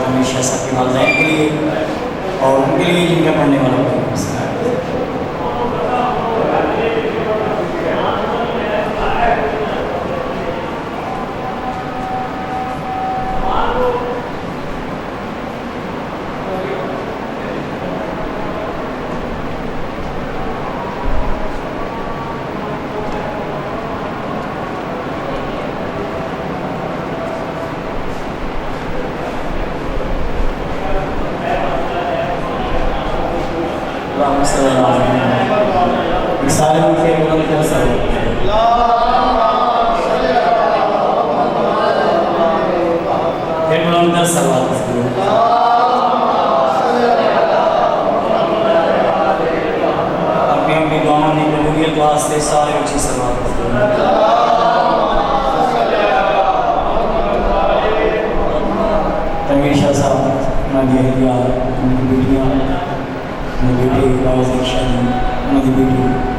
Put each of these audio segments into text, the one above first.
हमेशा सबके वालदैन के लिए और उनके लिए जिनके पढ़ने वालों को सारे उनके बुलंद कर सको फिर बुलंद कर सवाल अपनी अपनी दुआओं की कबूलियत वास्ते सारे ऊंची सवाल तमीशा साहब नागिया उनकी बेटियाँ उनके बेटे उनकी बेटी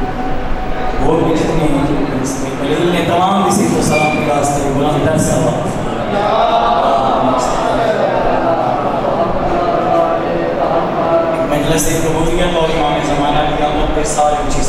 और भी जितने ने तमाम किसी को सलाम के रास्ते बुलंद सवाल मजलिस कबूलियत और इमाम ज़माना की आमद पे सारे ऊंची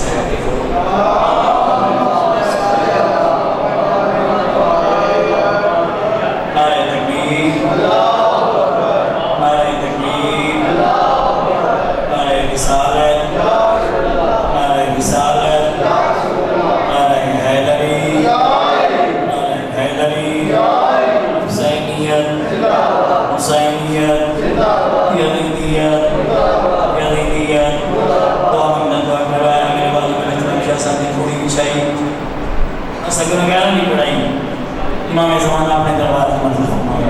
इमाम ज़माना अपने दरबार में मंजूर फरमाए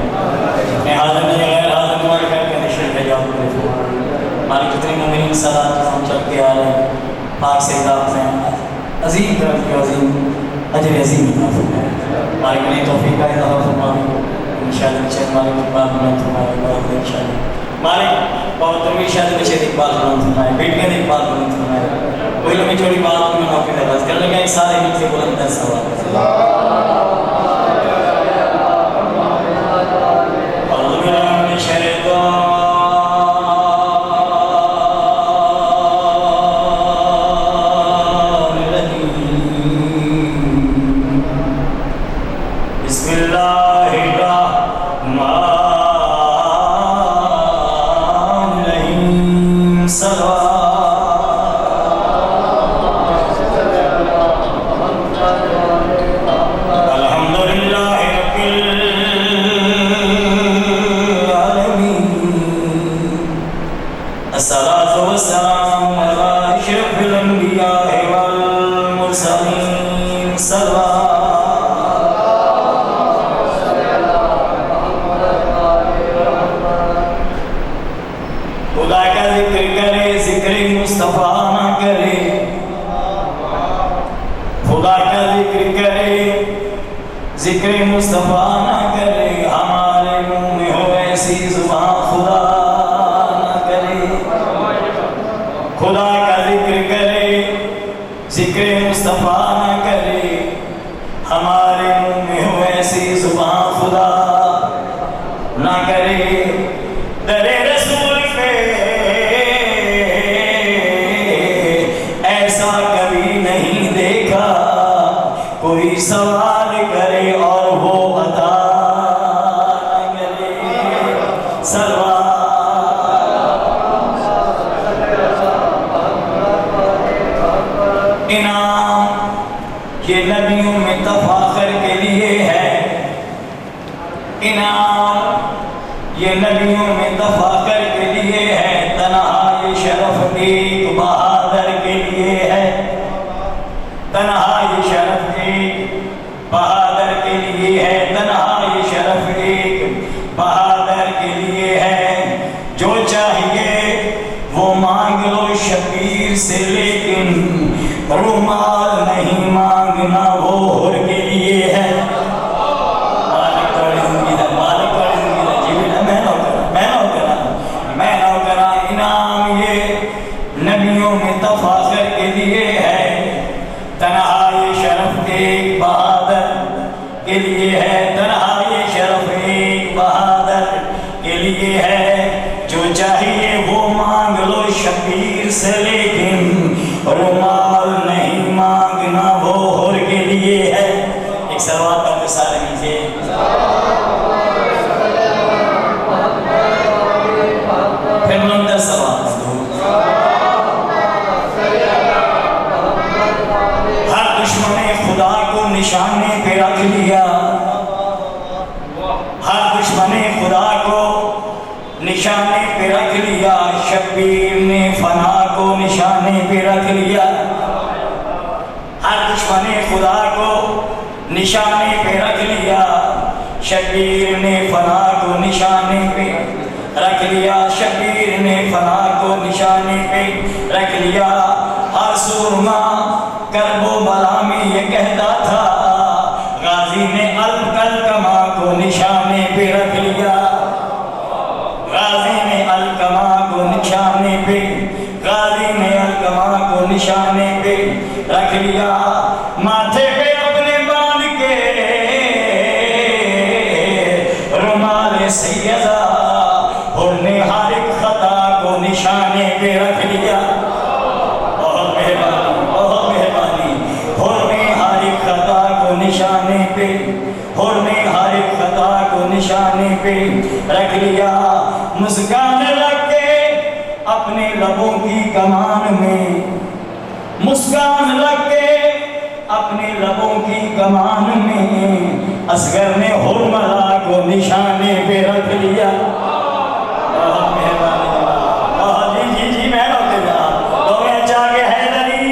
मैं हाज़िर नहीं गैर हाज़िर मुबारक करके तशरीफ़ ले जाऊँ मालिक जितने मोमिनीन सलात हम चलते आ रहे पाक से इज़ाफ़ में अज़ीम तरफ के अज़ीम अजर अज़ीम इज़ाफ़ फरमाए मालिक ने तौफ़ीक़ का इज़ाफ़ा फरमाए इंशाअल्लाह चेक मालिक इक़बाल बुलंद फरमाए इंशाअल्लाह मालिक बहुत तमीर शादी बच्चे इक़बाल बुलंद फरमाए बेटियाँ इक़बाल बुलंद फरमाए कोई लंबी चौड़ी बात में मौके दराज़ कर लगे सारे मिलके बुलंद सवाल ज़िक्र मुस्तफ़ा ना करे हमारे मुँह में हो ऐसी ज़ुबान खुदा ना करे खुदा का ज़िक्र करे ज़िक्र मुस्तफ़ा ना करे हमारे मुँह में हो ऐसी ज़ुबान खुदा ना करे दरे रसूल पे ऐसा कभी नहीं देखा कोई सवाल करे और वो अता करे इनाम ये नबियों में तफाखर के लिए है इनाम ये नबियों में तफाखर के लिए है तन्हा ये शरफ एक बहादुर के लिए है तन्हा ये शरफ एक बहादुर के लिए है तन्हा ये शरफ एक बहादुर के लिए है जो चाहिए वो मांग लो शबीर से लेकिन रुमाल नहीं मांगना वो हुर के लिए है इनाम ये नबियों में तफाखर के लिए है तन्हा ये शरफ एक बहादुर के लिए है तन्हा ये शरफ एक बहादुर के लिए लिए है, जो चाहिए वो मांग लो शबीर से, लेकिन रुमाल नहीं मांगना वो होर के लिए है। एक सवाल का सारे नीचे फिर बुलंदर सवाल। हर दुश्मन खुदा को निशाने पे रख लिया, हर दुश्मन खुदा को निशाने पे रख लिया, शब्बीर ने फना को निशाने पे रख लिया। हर दुश्मन खुदा को निशाने पे रख लिया, शब्बीर ने फना को निशाने पे रख लिया, शब्बीर ने फना को निशाने पे रख लिया। हर सूरमा करबो बला में ये कहता था, गाजी ने अलकमा को निशाने पे रख लिया, गाजी ने अलकमा को निशाने पे, गाजी ने अलकमा को निशाने पे रख लिया। माथे पे अपने बांध के रुमाले सैयदा, उन्होंने हर एक खता को निशाने पे रख लिया। बहुत मेहरबानी, बहुत मेहरबानी। उन्होंने हर एक खता को निशाने पे, उन्होंने हर एक खता को निशाने पे रख लिया। मुस्कान रख के अपने लबों की कमान में, मुस्कान रख के अपने लबों की कमान में, असगर ने हुरमला को निशाने पे रख लिया। बहुत मेहरबानी, बहुत जी जी मैं रोक जा तो मैं जागे हैदरी।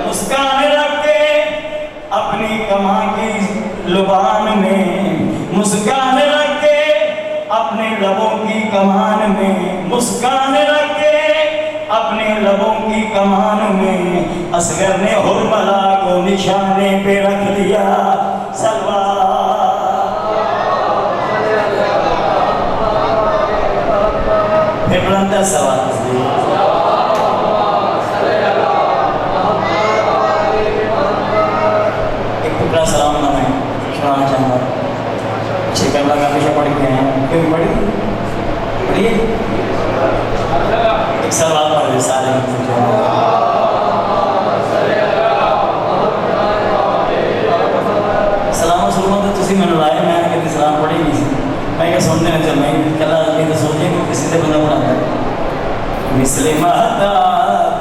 मुस्कान रख के अपनी कमा की लुबान में, मुस्कान रख के अपने लबों की कमान में, मुस्कान रख के अपने लबों की कमान में, असगर ने हुरमला को निशाने पे रख लिया। सलवार फिर बुलंदर सवाल। एक टुकड़ा सलाम मैं सुनाना चाहूँगा। शिकर लगा हमेशा पढ़ के हैं, क्यों पढ़ी पढ़िए। एक सवाल पढ़ सारे सलाम सुनो तो तुसी मैंने लाया, मैं कभी सलाम पढ़ी नहीं सी, मैं क्या सुनने में चल मैं कल आदमी तो सोचे कि किसी से बंदा पढ़ाता है। मिसले महताब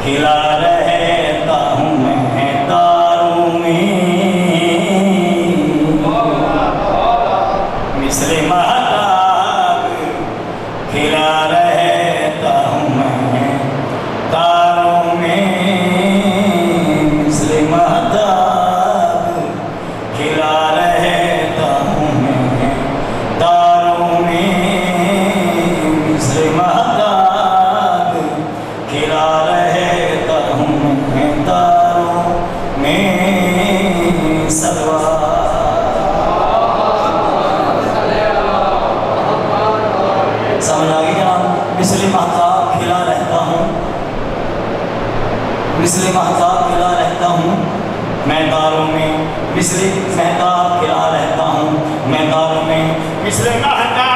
खिला रहता हूँ मैं तारों में, मिसले महताब खिला रहता हूँ मैं तारों में, मिसले महताब खिला रहता हूँ मैं तारों में, मिसले महताब खिला रहता हूँ मैं तारों में। सलवार समझ आ गई जनाब। मिसले महताब खिला रहता हूँ, मिसले महताब खिला रहता हूँ मैं तारों में, मिसले महताब खिला रहता हूँ मैं तारों में, मिसले महताब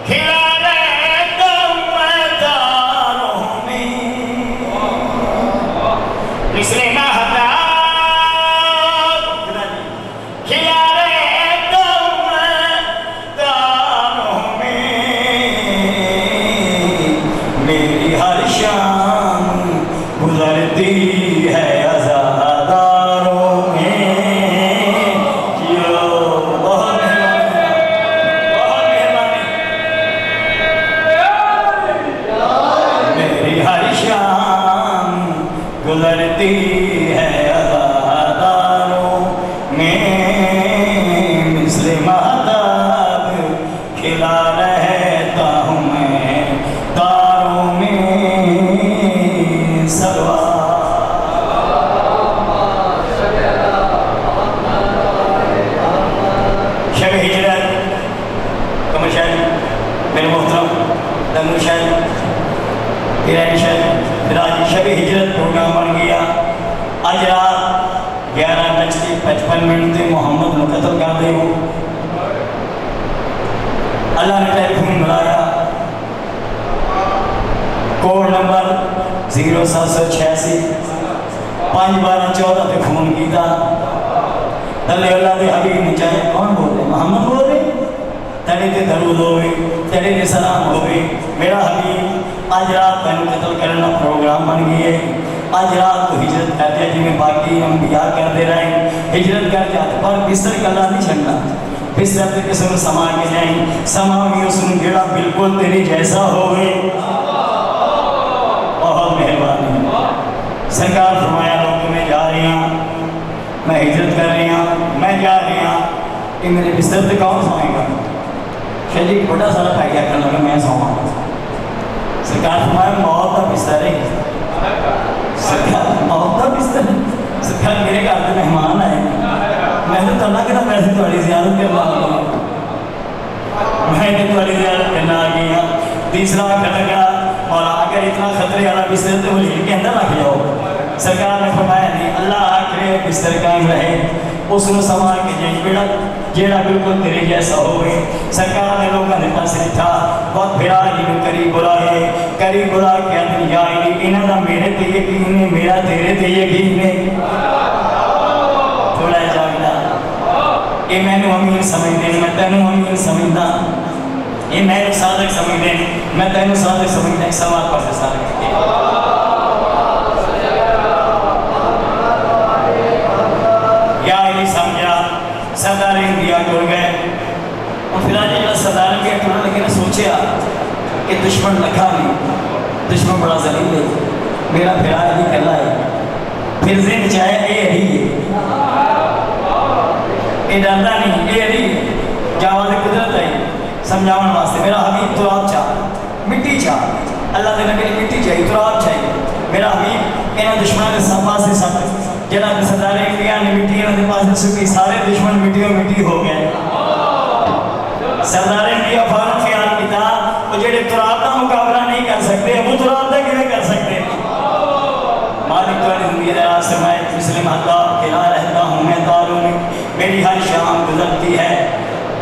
खिला रहता हूँ मैं तारों में, मिसले महताब खिला रहता हूँ मैं तारों में। मेरी हर शाम गुजरती है अज़ादारों में, जियो बहुत मेहरबानी। मेरी हर शाम गुजरती है अज़ादारों में, मिसले महताब खिला रहता हूँ मैं तारों में। सलवार शब हिजरत कमर्शियल मेरे मोहतरम दंगुशल फिर आज शब हिजरत प्रोग्राम बन गया। आज रात 11:55 मोहम्मद को कत्ल कर दे। 786 5/12/14 पे फोन किया तले अल्लाह के हबीब ने चाहे कौन बोल रहे मोहम्मद बोल रहे तेरे ते दरूद होवे तेरे ते सलाम होवे मेरा हबीब आज रात तेन कत्ल करने का प्रोग्राम बन गई है आज रात को हिजरत कर दिया जिमें बाकी अंबिया करते रहे हिजरत कर जाते पर बिस्तर कला नहीं छड़ना बिस्तर ते किसी को समा के जाए समा भी उसने जेड़ा बिल्कुल तेरे जैसा होवे बहुत मेहरबानी सरकार फरमाया लोग मैं जा रही हूँ मैं हिजरत कर रही हूँ मैं जा रही हूँ कि मेरे बिस्तर पे कौन सोएगा शरीर बड़ा सारा फायदा करने लगा मैं सोवा सरकार फरमाया मौत का बिस्तर है सरकार मौत का बिस्तर है सरकार मेरे घर के मेहमान आए मैं तो तला कि पैसे थोड़ी ज़्यादा करना मैं थोड़ी ज़्यादा करना आ गई हाँ तीसरा खतरा और अगर इतना खतरे वाला बिस्तर तो वो हिल के अंदर रख जाओ सरकार ने फरमाया नहीं अल्लाह आखिर बिस्तर कायम रहे उसको संभाल के जाए बेड़ा जेड़ा बिल्कुल तेरे जैसा हो गए सरकार ने लोगों ने पास लिखा बहुत फिरा करीब बुला के अंदर जाएगी इन्हों का मेरे ते यकीन है मेरा तेरे ते यकीन है थोड़ा जागना ये मैंने अमीर समझते मैं तेनों अमीर समझदा ये मैंने साधक समझते मैं तेनों साधक समझदा एक सवाल पर साधक समझा सरदार इंडिया टुर गए और फिर आज जो सरदार इंडिया टुरने लगे ने सोचा कि दुश्मन लखा नहीं दुश्मन बड़ा जलील है मेरा फिरा ही कहला है फिर जिन चाहे ये है ये डरता नहीं ये है जावाद कुदरत है समझाने वास्ते मेरा हबीब तुराब चाह मिट्टी चाह अल्लाह के नबी मिट्टी चाहिए तुराब चाहिए मेरा हबीब इन्होंने दुश्मनों के पास से सब जरा सरदार इंडिया ने मिट्टी के पास सुखी सारे दुश्मन मिट्टी हो गए सरदार इंडिया फौरन ख्याल किया वो जेडे तुराब का मुकाबला नहीं कर सकते वो तुराब का किवें कर सकते मालिक वाली जिंदगी का आसमाए मुस्लिम अल्लाह खिला रहता हूँ मैं तारों में मेरी हर शाम गुजरती है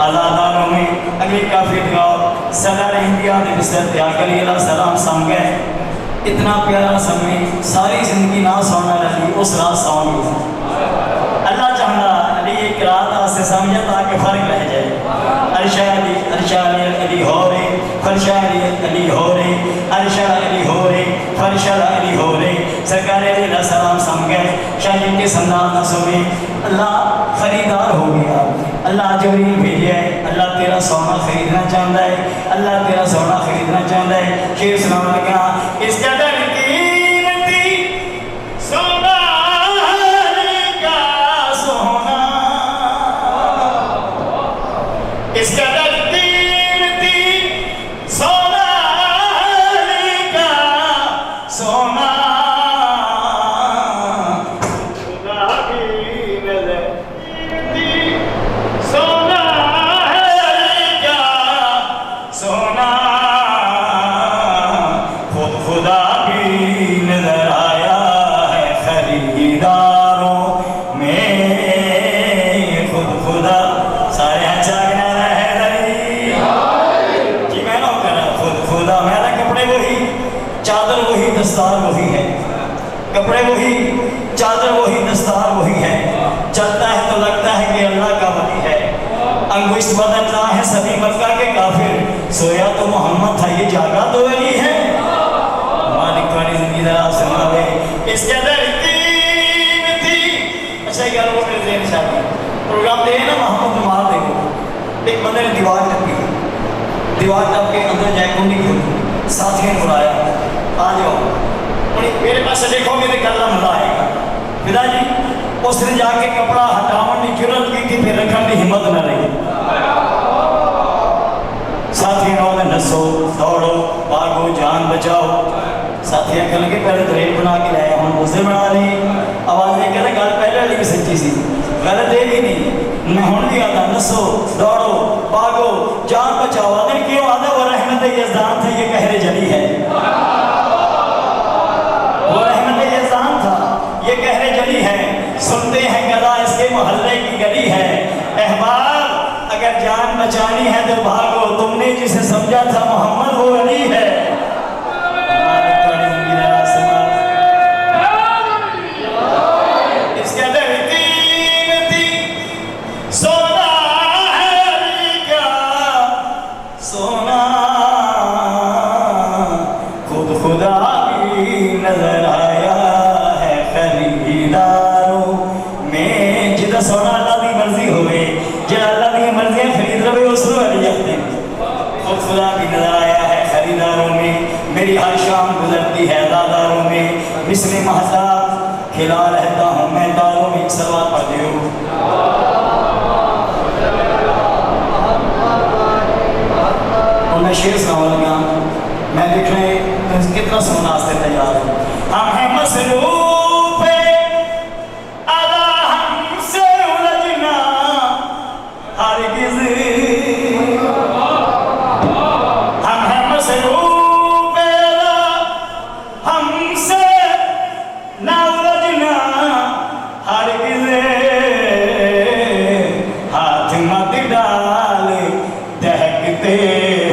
आज़ादारों में अगली काफी दिखाओ सरदार इंडिया ने बिस्तर त्याग अली सलाम सम गए इतना प्यारा समय सारी जिंदगी ना सोना रही उस रात सौन अल्लाह चाहता अली एक रात से समझे ताकि फर्क रह जाए अरशा अली हो रे फरशा अली हो रे अरशा अली हो रे फरशा अली हो रे सरकार अली सलाम सम गए शायद इनके संदान न सुने अल्लाह खरीदार हो गया अल्लाह जबरील भेजे है अल्लाह तेरा सोना खरीदना चाहता है अल्लाह तेरा सोना खरीदना चाहता है शेर सुनाने लगा इस कदर कीमती सोना का सोना इस कदर कीमती सोना का सोना चादर वही दस्तार वही है कपड़े वही चादर वही दस्तार वही है चलता है तो लगता है कि अल्लाह का वली है अंगुष्ठ बदलना है सभी मक्का के काफिर सोया तो मोहम्मद था ये जागा तो वली है मालिक वाली जिंदगी जरा सुनावे इसके अंदर कीमती अच्छा यार वो मेरे ज़हन शादी प्रोग्राम दे ना मोहम्मद मार देखो एक बंदे ने दीवार टपकी के अंदर जाए कुंडी खोली साथियों ने बुलाया आ जाओ मेरे पास देखोगे तो गला मजा आएगा पिता जी उसने जाके कपड़ा हटावन की जरूरत की थी फिर रखने की हिम्मत न रही साथियों ने नसो दौड़ो भागो जान बचाओ साथियां कह लगे पहले तो रेल बना के लाए हम दूसरे बना रही आवाज ने कहते गल पहले वाली भी सच्ची सी गलत ये भी नहीं मैं हूँ भी आता नसो दौड़ो भागो जान बचाओ आदर क्यों आदर वो रहमत यज़दान था ये कहरे जली है वो रहमत यज़दान था ये कहरे जली है सुनते हैं गला इसके मोहल्ले की गली है अहबाब अगर जान बचानी है तो भागो तुमने जिसे समझा था मोहम्मद वो अली है खुदा की नजर आया है खरीदारों में, मेरी हर शाम गुजरती है दादारों में, मिसले महताब खिला रहता हूँ मैं दारों में। सलवात पढ़ते हो और मैं शेर सुनाने लगा। मैं देख रहे कितना सोना से तैयार है। हम हैं मसरूफ अला हमसे उलझना हरगिज़, हम हैं मसरूफ अला हमसे ना उलझना हरगिज़, हाथ मत डाल दहकते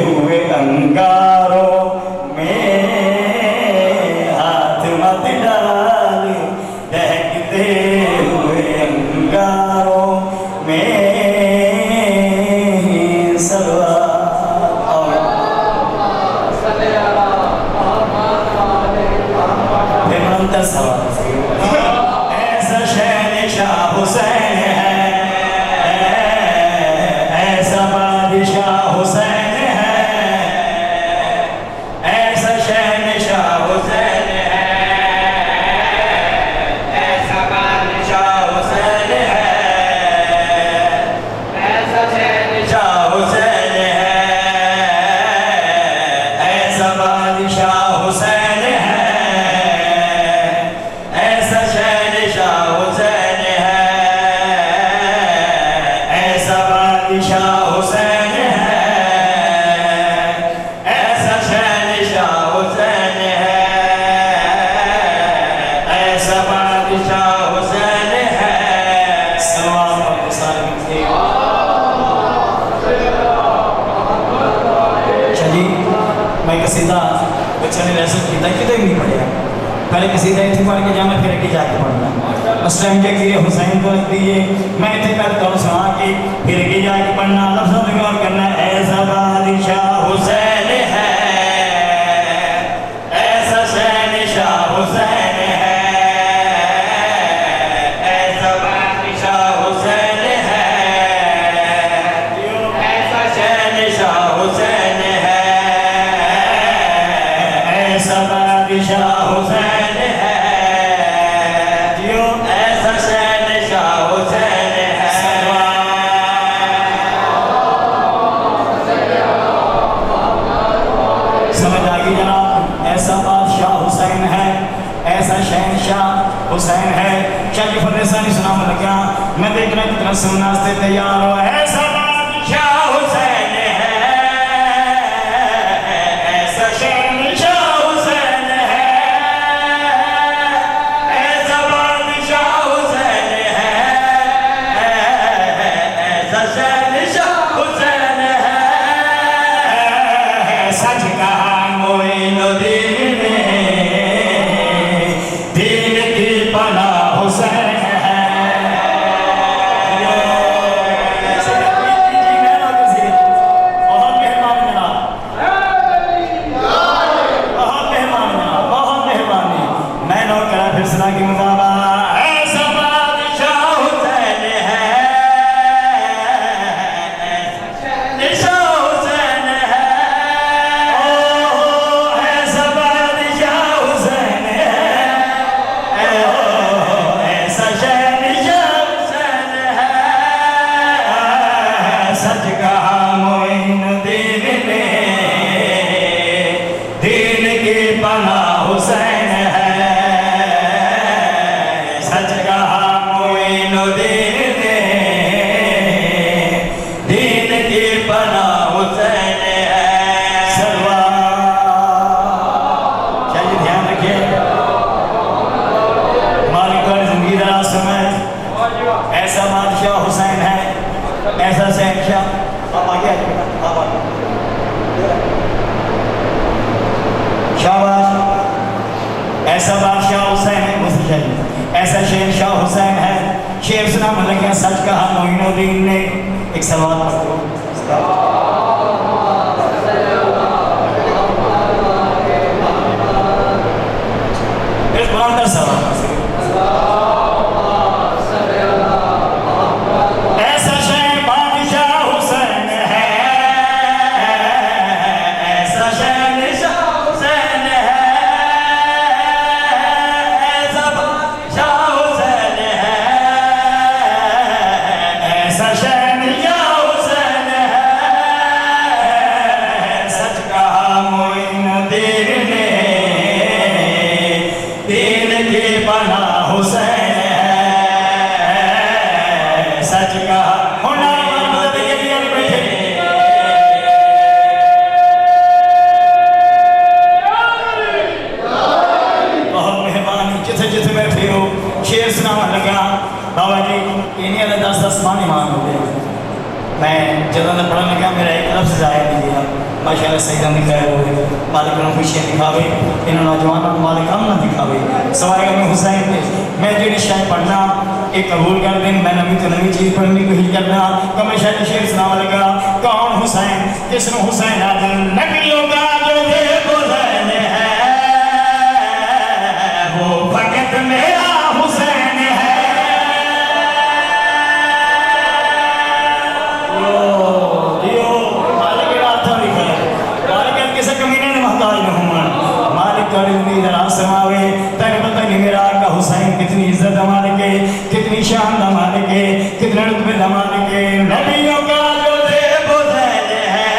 हुए अंगारों में, हाथ मत डाल दहकते हुए अंगारों में। ऐसा शहनशाह हुसैन है, ऐसा बादशाह हुसैन है, ऐसा शहनशाह हुसैन है, ऐसा बादशाह हुसैन है, ऐसा शहनशाह हुसैन है, ऐसा बादशाह हुसैन है, ऐसा शहनशाह हुसैन है, ऐसा बादशाह हुसैन है, ऐसा शहनशाह हुसैन है, ऐसा बादशाह हुसैन है। सवाल चलिए मैं कसीदा बच्चे ने लेसन किया कितने नहीं पढ़िया, पहले कसीदा इतनी पढ़ के जाना फिर के जाके पढ़ना। उस टाइम के किए हुसैन को रख दिए, मैं इतने पहले तो सुना के फिर के जाके पढ़ना, लफ्ज़ों में गौर करना। ऐसा बादशाह हुसैन है, ऐसा शहनशाह हुसैन है, ऐसा बादशाह हुसैन है, ऐसा शहनशाह हुसैन है, ऐसा बादशाह हुसैन है, ऐसा शहनशाह हुसैन है। समझ आ गई जनाब? ऐसा बादशाह हुसैन है, ऐसा शहनशाह हुसैन है। चलिए फरसा नहीं सुना लगा, मैं देख रहा कितना सुनना से तैयार हो। ऐसा बादशाह हुसैन है, ऐसा शहनशाह हुसैन है, ऐसा बादशाह हुसैन है, ऐसा शहनशाह हुसैन है। सच कहा मोइनुद्दीन ने, दीन की पनाह हुसैन है। बहुत मेहरबान जनाब, बहुत मेहरबान जनाब, बहुत मेहरबानी। मैं नोट करा फिर सुना की मुताबा। ऐसा बादशाह हुसैन है, ऐसा हुसैन है, ऐसा बादशाह हुसैन है, ऐसा शहनशाह हुसैन है। सच कहा मोइनुद्दीन ने, दीन की पनाह हुसैन है। सच कहा मोइनुद्दीन ने, दीन की पनाह हुसैन है। सलवात चाहिए, ध्यान रखिए। मालिक और जिंदगी दरा समय ऐसा बादशाह हुसैन है, ऐसा शहनशाह। आप आगे आइए, आप आगे। शाबाश। ऐसा बादशाह हुसैन है, मुझे चाहिए। ऐसा शहनशाह हुसैन है। शेर सुना मतलब क्या? सच कहा मोइनुद्दीन ने। एक सवाल पढ़ते हो। इस कुरान का सवाल ऐसा शहर बादशाह हुसैन है, मैं जदों का पढ़न लगा मेरा एक लफ्ज़ आया नहीं गया। माशाअल्लाह सईदा दी खैर होवे, मालिक नूं खुशियां दिखावे, इन्हां नौजवानों नूं मालिक हम ना दिखावे। सवाए मैं हुसैन मैं जिहड़ी शाय पढ़ना एक कबूल कर दें। मैं नवी तो नवी चीज़ पढ़ने की कोशिश करना। कमर शायद शेर सुनावा लगा। कौन हुसैन किसनूं हुसैन आदि नबियों का जो बेगुज़ैन है वो फकत मेरा हुसैन है। कितनी इज्जत मालिक है, कितनी शान दा मालिक है, कितने रुतबे दा मालिक है। नबियों का जो बेगुज़ैन है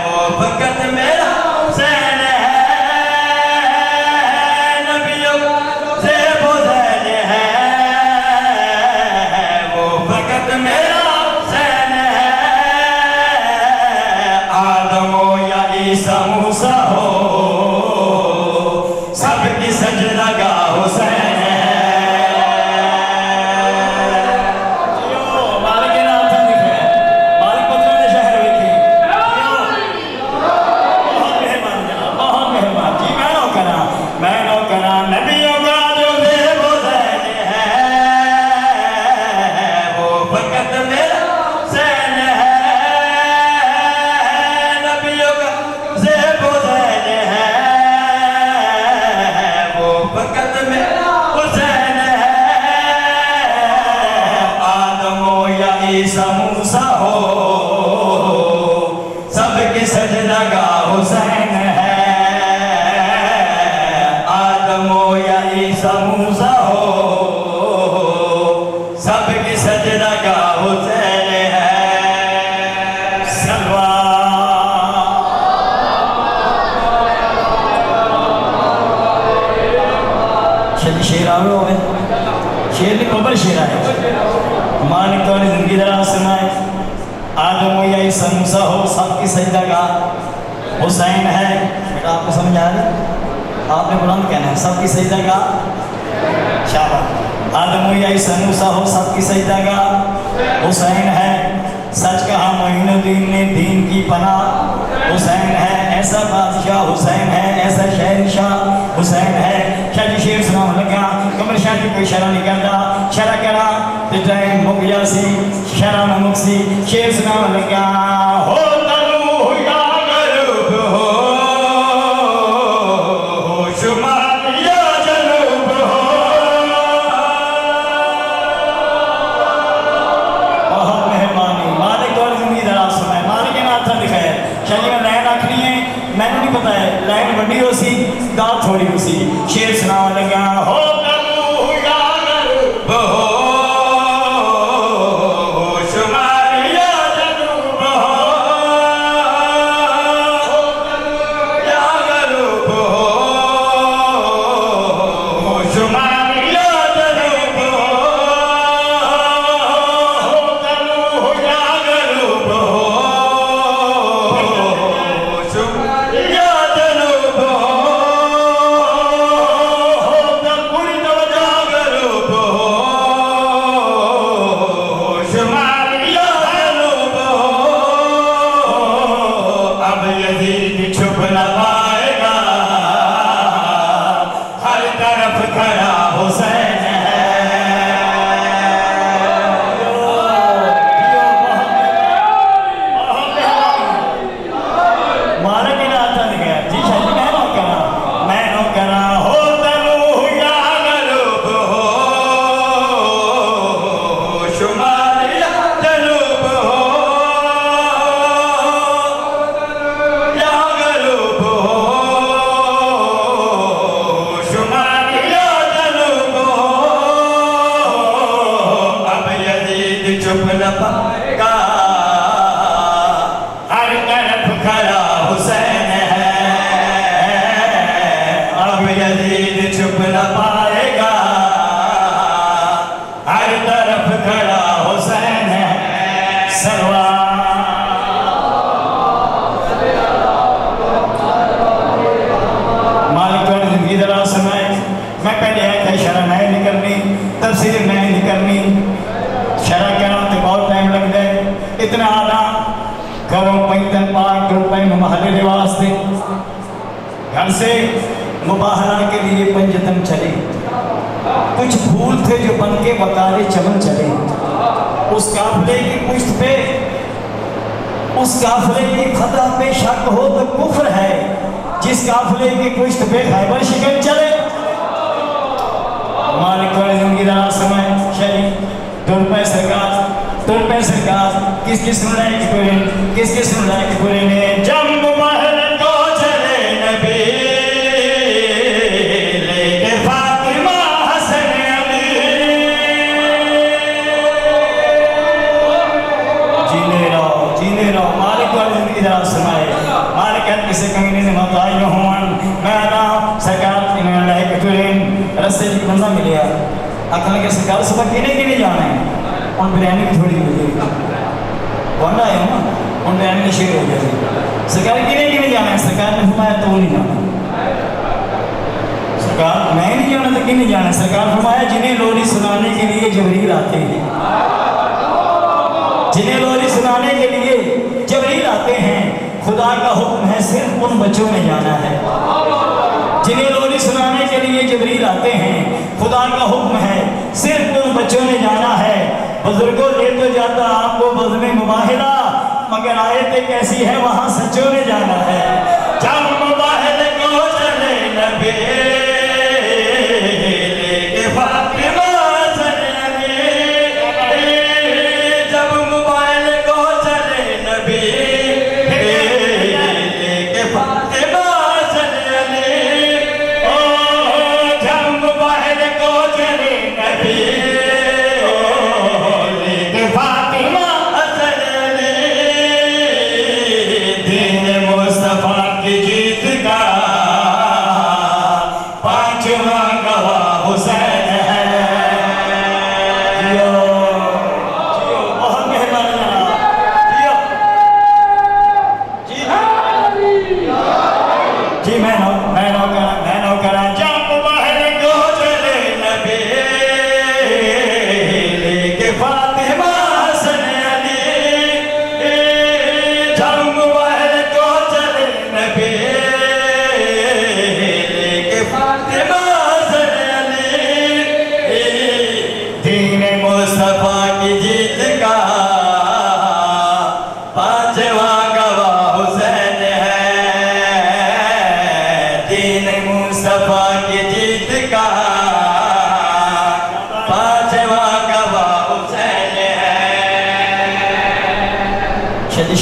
वो फकत मेरा हुसैन है। नबियों का जो बेगुज़ैन है वो फकत मेरा हुसैन है। आदम हो या ईसा मूसा हो सबकी सजदा गा हुसैन है। मालिक ना आता दिखे मालिक पत्रों के शहर वेखे बहुत मेहरबान जनाब, बहुत मेहरबान जी। मैं नो करा नबियों का जो बेगुज़ैन है वो फकत मेरा हुसैन है। नबियों का बेगुज़ैन है फकत मेरा हुसैन है। आदम हो या ईसा मूसा हो सबकी सजदा गा हुसैन है। आदम हो या ईसा मूसा हो सबकी सजदा गा हुसैन है। सलवा शेर आवे होवे शेर ने कबर शेर आए मालिक तुम्हारी जिंदगी दराज सुनाए। आदम हो या ईसा मूसा हो सबकी सजदा का हुसैन है। बेटा आपको समझ आ रही, आपने बुलंद कहना है सबकी सजदा का। शाबाश। आदम हो या ईसा मूसा हो सबकी सजदा का हुसैन है। सच कहा मोइनुद्दीन ने दीन की पनाह हुसैन है। ऐसा बादशाह हुसैन है, ऐसा शहंशाह हुसैन है। शाह शेर सुनाने लगा। कमर शाह की कोई शरा नहीं करता, शरा करा तो टाइम मुक जासी, शरा न मुकसी। शेर सुनाने लगा। हो तलू या गरूब हो शुमार या जनूब हो। बहुत मेहरबानी मालिक और जिंदगी दराज सुनाए। मालिक ने नाथा दिखाया। शाह जी मैं लाइन आखनी है मैंने नहीं पता है लाइन बड़ी हो सी दात थोड़ी हो सी। शेर सुनाने लगा। हो तलू या गरूब हो शुमार या जनूब हो। या गरूब हो शुमार या जनूब हो। तलू या गरूब हो शुमार या जनूब हो। पूरी तवज्जो गरूब हो शुमार या जनूब हो। अब यजीद छुप न पाएगा हर तरफ खड़ा हुसैन है। मालिक ने आता दिखाया। जी शाह जी मैं नो करा हो तलू या गरूब हो शुमार या जनूब हो। या गरूब हो शुमार या जनूब हो। अब यजीद चुप न पाएगा हर तरफ खड़ा हुसैन है। अब यजीद चुप न पाएगा हर तरफ खड़ा हुसैन है। सरवा मालिक और जिंदगी दराज सुनाए। मैं पहले आया था शरा मैं नहीं करनी, तफसीर मैं नहीं करनी। शरा कहना तो बहुत है इतना आदा घरों पैतन पाक रुपए में महल निवास थे। घर से मुबाहरा के लिए पंजतन चले, कुछ फूल थे जो बन के बकारे चमन चले। उस काफिले की पुश्त पे, उस काफिले की खता पे शक हो तो कुफ्र है। जिस काफिले की पुश्त पे खैबर शिकन चले, मालिक वाले जिंदगी दरा समय शरीफ तुरपे सरकार किसकी सुन रहे कि पूरे, किसकी सुन रहे कि पूरे ने जब मुबाहर को चले नबी लेके फातिमा हसन अली। जीने रहो मालिक वाले जिंदगी दरा समय। मालिक किसे कहीं से मत आई हूँ मैं ना सरकार इन्होंने कि पूरे रस्ते की बंदा मिले अकल के सरकार सुबह किने जाना है उन बिरयानी भी थोड़ी मिल जाएगी वरना आए हो ना उन बिरयानी में शेर हो जाएगी। सरकार किने जाना है, सरकार ने फरमाया तो नहीं जाना, सरकार मैं नहीं जाना तो किने जाना है। सरकार फरमाया जिन्हें लोरी सुनाने के लिए जबरील आते हैं, जिन्हें लोरी सुनाने के लिए जबरील आते हैं, खुदा का हुक्म है सिर्फ उन बच्चों में जाना है। जिन्हें लोरी सुनाने के लिए जबरील आते हैं, खुदा का हुक्म है सिर्फ उन बच्चों में जाना है। बुजुर्गों ले तो जाता आपको बज़्म मुबाहिला, मगर आयत कैसी है वहाँ सच्चों ने जाना है। जब मुबाहिल को चले नबी लेके फातिमा हसन अली, जब मुबाहिल को चले नबी लेके फातिमा हसन अली, ओ जब मुबाहिल को चले नबी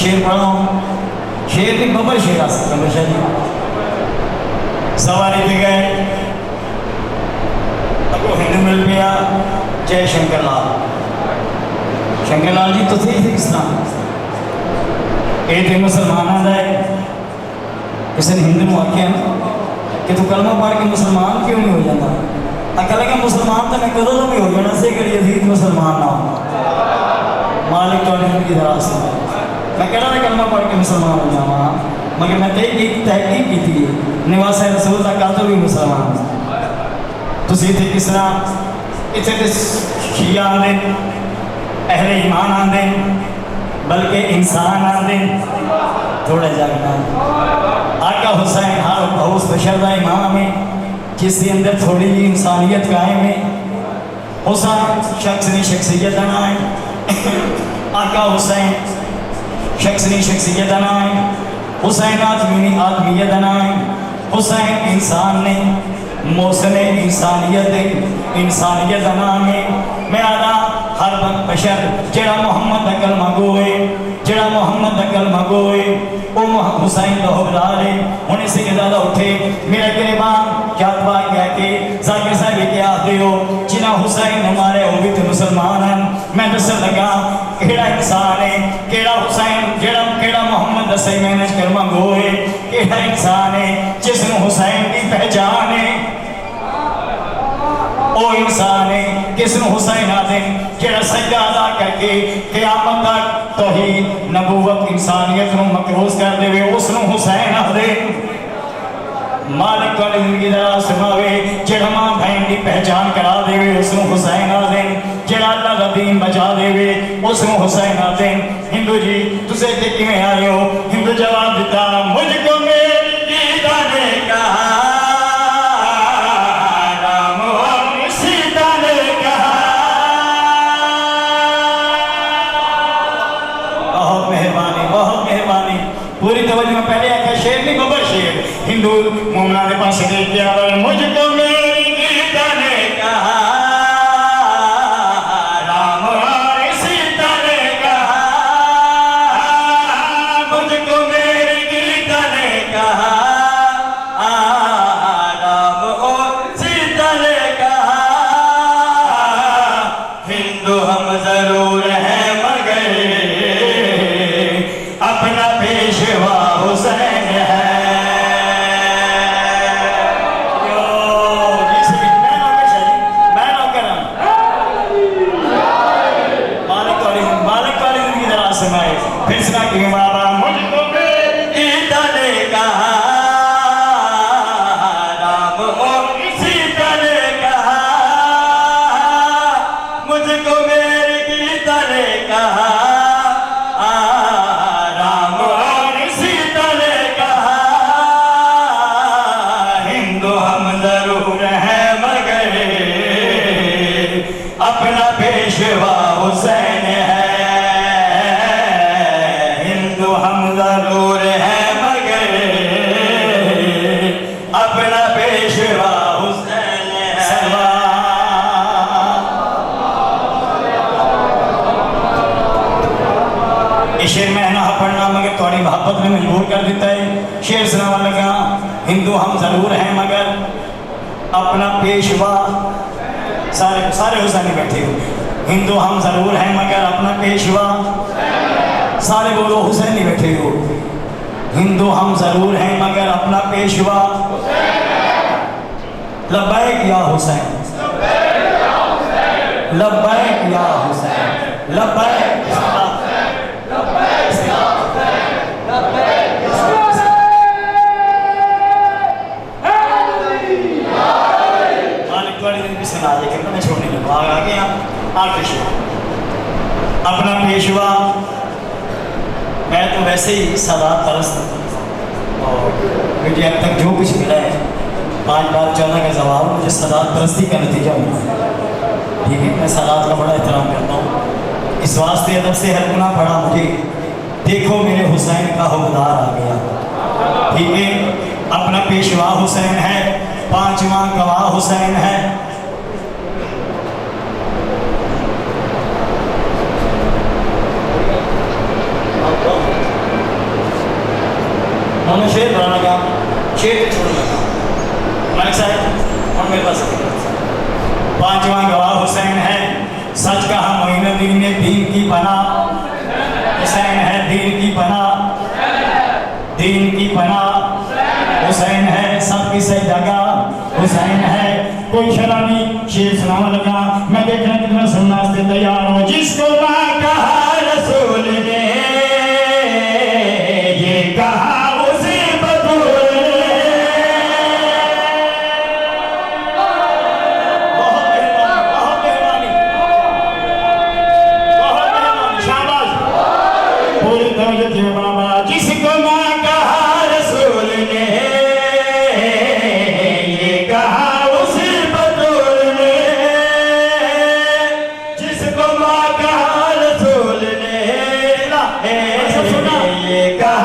शेर पढ़ा हूँ, शेर भी बबर शेर आ सकता हमेशा जी। सवारी पे गए अब वो हिंदू मिल गया जय शंकर लाल जी तो थे किस तरह ये थे मुसलमान है किसी ने हिंदू में आख्या कि तू कलमा पढ़ के मुसलमान क्यों नहीं हो जाता। अकल का मुसलमान तो मैं कदों तो भी हो जाना से कि यजीद मुसलमान ना हो। मालिक तो की तरह से मैं कहना कलमा पढ़ के मुसलमान हो जावा, मगर मैं तहकीक की थी निवास रसूल का तो भी मुसलमान तुम इतने किस तरह इतने तो शिया आते अहले ईमान आते बल्कि इंसान आते थोड़ा जागना। आका हुसैन हर बहुत बशरदा इमाम है जिसके अंदर थोड़ी जी इंसानियत कायम है। हुसैन शख्स नहीं शख्सियत ना है, आका हुसैन शख्स नहीं शख्सियत ना है, हुसैन आदमी नहीं आदमियत ना है, हुसैन इंसान नहीं मौसम इंसानियत नाम है। मैं आदा हर बशर जड़ा मोहम्मद दा कलमा गोए, जड़ा मोहम्मद दा कलमा गोए ओ हुसैन दा हकदार है। हुणे से ज़्यादा उठे मेरा गिरबान क्या दुआ कह के जाकिर साहब क्या आते हो जिन्हें हुसैन हमारे वो भी तो मुसलमान हैं। मैं दस लगा केड़ा इंसान है केड़ा हुसैन जड़ा केड़ा मोहम्मद दस मैंने कलमा गोए केड़ा इंसान है जिसने हुसैन की पहचान है। ओ इंसान है किसनु हुसैन आदे जेड़ा सजदा अदा करके क़यामत तक तौहीद नबूवत इंसानियत को मकरूज कर देवे उसनु हुसैन आदे। मालिक वाली जिंदगी दा समावे जेड़ा मां बहन की पहचान करा देवे उसनु हुसैन आज़म जेड़ा अल्लाह दा दीन बचा देवे उसनु हुसैन आज़म हिंदू जी तुसे इत्थे किवें आए हो हिंदू जवाब दिता मुझको मेरी गीता ने कहा राम और सीता ने कहा बहुत मेहरबानी पूरी तवज्जो में पहले आया शेर नहीं बबर शेर हिंदू मोमना के पास देख के आ रहे मुझको मेरी गीता ने कहा राम और सीता ने कहा मुझको मेरी गीता ने कहा राम और सीता ने कहा हिंदू हम जरूर हैं मगर अपना पेशवा हुसैन है फिर सुना कि बाबा मुझको मेरी गीता ने कहा राम और सीता ने कहा मुझको मेरी गीता ने कहा राम और सीता ने कहा हिंदू हम जरूर हैं मगर अपना पेशवा हुसैन है हम जरूर है मगर अपना पेशवा हुसैन है शेर मैं ना पढ़ना मगर थोड़ी मोहब्बत ने मजबूर कर देता है शेर सुनावन लगा हिंदू हम जरूर हैं मगर अपना पेशवा सारे सारे हुसैनी बैठे हो हिंदू हम जरूर हैं मगर अपना पेशवा सारे बोलो हुसैनी बैठे हो हिंदू हम जरूर हैं मगर अपना पेशवा लब्बैक या हुसैन लब्बैक या हुसैन लब्बैक मैं छोड़ने लगा आगे अपना पेशवा मैं तो वैसे ही सादात परस्त और मुझे अब तक जो कुछ मिला है 5 बार 14 का जवाब मुझे सादात परस्ती का नतीजा मिला ठीक है मैं सादात का बड़ा एहतराम करता हूँ इस वास्ते अदब से हर गुना पड़ा मुझे देखो मेरे हुसैन का हुक्मदार आ गया ठीक है अपना पेशवा हुसैन है 5वां गवाह हुसैन है हमने शेर बनाना कहा शेर को छोड़ना कहा मालिक साहब और मेरे पास 5वां गवाह हुसैन है सच कहा मोइनुद्दीन ने दीन की बना हुसैन है दीन की बना हुसैन है सबकी सही जगह हुसैन है कोई शराबी शेर सुनाने लगा मैं देखना कितना सुनना से तैयार हो जिसको मां कहा रसूल ने ये कहा जिसको मां कहा रसूल ने ये कहा उसी बतूल ने जिसको मां कहा रसूल ने ये कहा